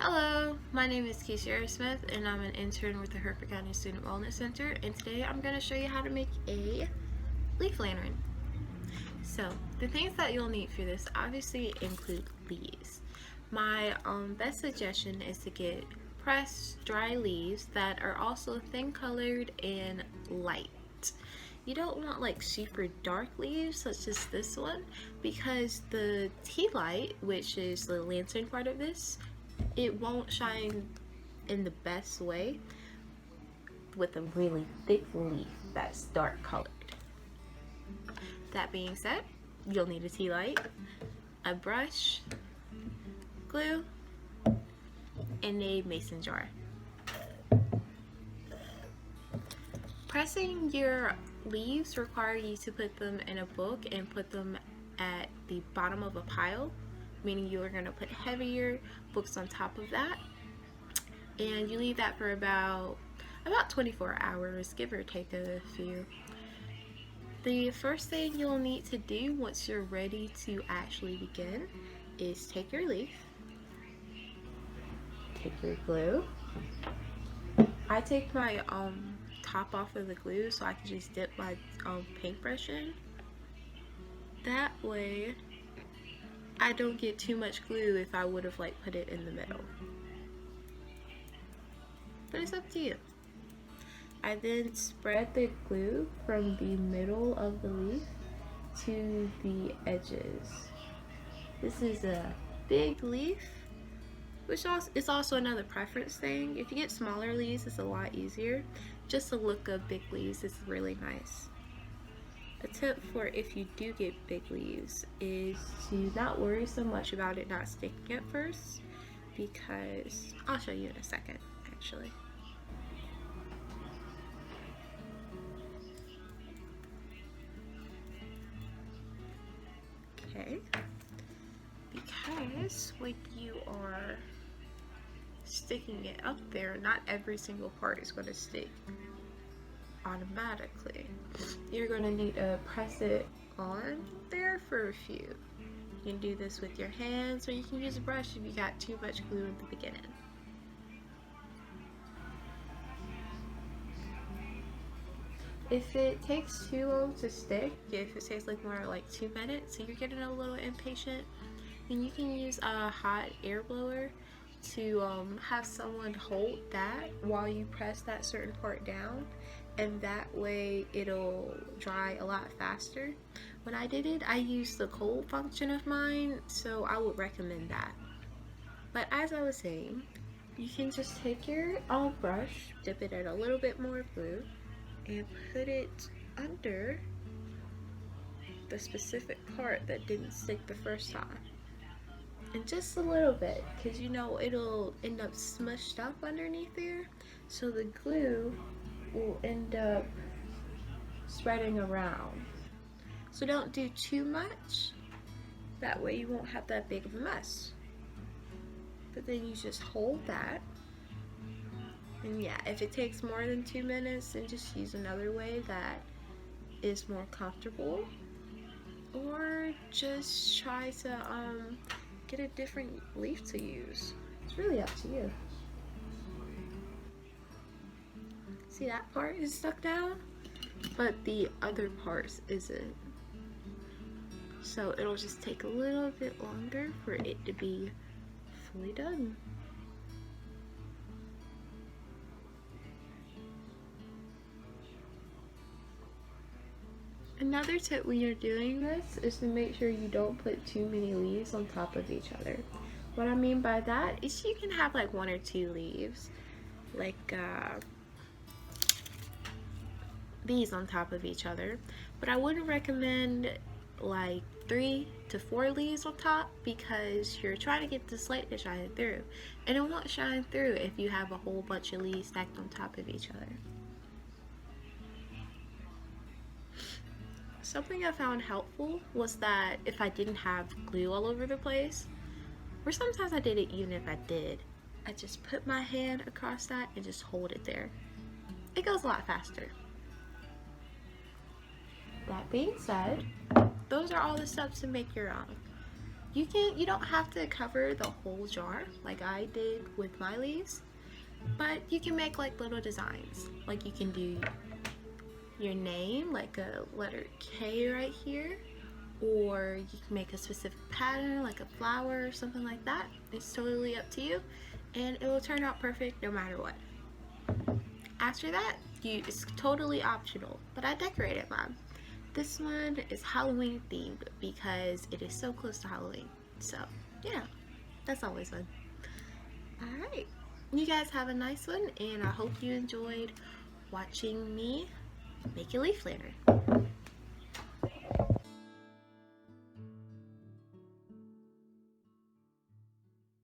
Hello, my name is Keisha Smith and I'm an intern with the Hereford County Student Wellness Center, and today I'm going to show you how to make a leaf lantern. So the things that you'll need for this obviously include leaves. My best suggestion is to get pressed dry leaves that are also thin colored and light. You don't want like super dark leaves such as this one, because the tea light, which is the lantern part of this, it won't shine in the best way with a really thick leaf that's dark colored. That being said, you'll need a tea light, a brush, glue, and a mason jar. Pressing your leaves require you to put them in a book and put them at the bottom of a pile, meaning you are going to put heavier books on top of that, and you leave that for about 24 hours, give or take a few. The first thing you'll need to do once you're ready to actually begin is take your leaf, take your glue. I take my top off of the glue so I can just dip my paintbrush in. That way I don't get too much glue if I would have like put it in the middle. But it's up to you. I then spread the glue from the middle of the leaf to the edges. This is a big leaf, which is also another preference thing. If you get smaller leaves, it's a lot easier. Just the look of big leaves is really nice. A tip for if you do get big leaves is to not worry so much about it not sticking at first, because I'll show you in a second actually. Okay, because when you are sticking it up there, not every single part is going to stick automatically. You're going to need to press it on there for a few. You can do this with your hands, or you can use a brush if you got too much glue at the beginning. If it takes too long to stick, if it takes like more like 2 minutes and you're getting a little impatient, then you can use a hot air blower to have someone hold that while you press that certain part down, and that way it'll dry a lot faster. When I did it, I used the cold function of mine, so I would recommend that. But as I was saying, you can just take your brush, dip it in a little bit more glue, and put it under the specific part that didn't stick the first time. And just a little bit, because you know it'll end up smushed up underneath there, so the glue will end up spreading around. So don't do too much, that way you won't have that big of a mess. But then you just hold that, and yeah, if it takes more than 2 minutes, then just use another way that is more comfortable, or just try to get a different leaf to use. It's really up to you. See, that part is stuck down, but the other parts isn't. So it'll just take a little bit longer for it to be fully done. Another tip when you're doing this is to make sure you don't put too many leaves on top of each other. What I mean by that is you can have like 1 or 2 leaves, like these on top of each other, but I wouldn't recommend like 3 to 4 leaves on top, because you're trying to get this light to shine through, and it won't shine through if you have a whole bunch of leaves stacked on top of each other. Something I found helpful was that if I didn't have glue all over the place, or sometimes I did it even if I did, I just put my hand across that and just hold it there. It goes a lot faster. That being said, those are all the steps to make your own. You don't have to cover the whole jar like I did with my leaves, but you can make like little designs. Like you can do your name, like a letter K right here, or you can make a specific pattern like a flower or something like that. It's totally up to you, and it will turn out perfect no matter what. After that, it's totally optional, but I decorated mine. This one is Halloween themed because it is so close to Halloween. So, yeah, that's always fun. Alright, you guys have a nice one, and I hope you enjoyed watching me make a leaf lantern.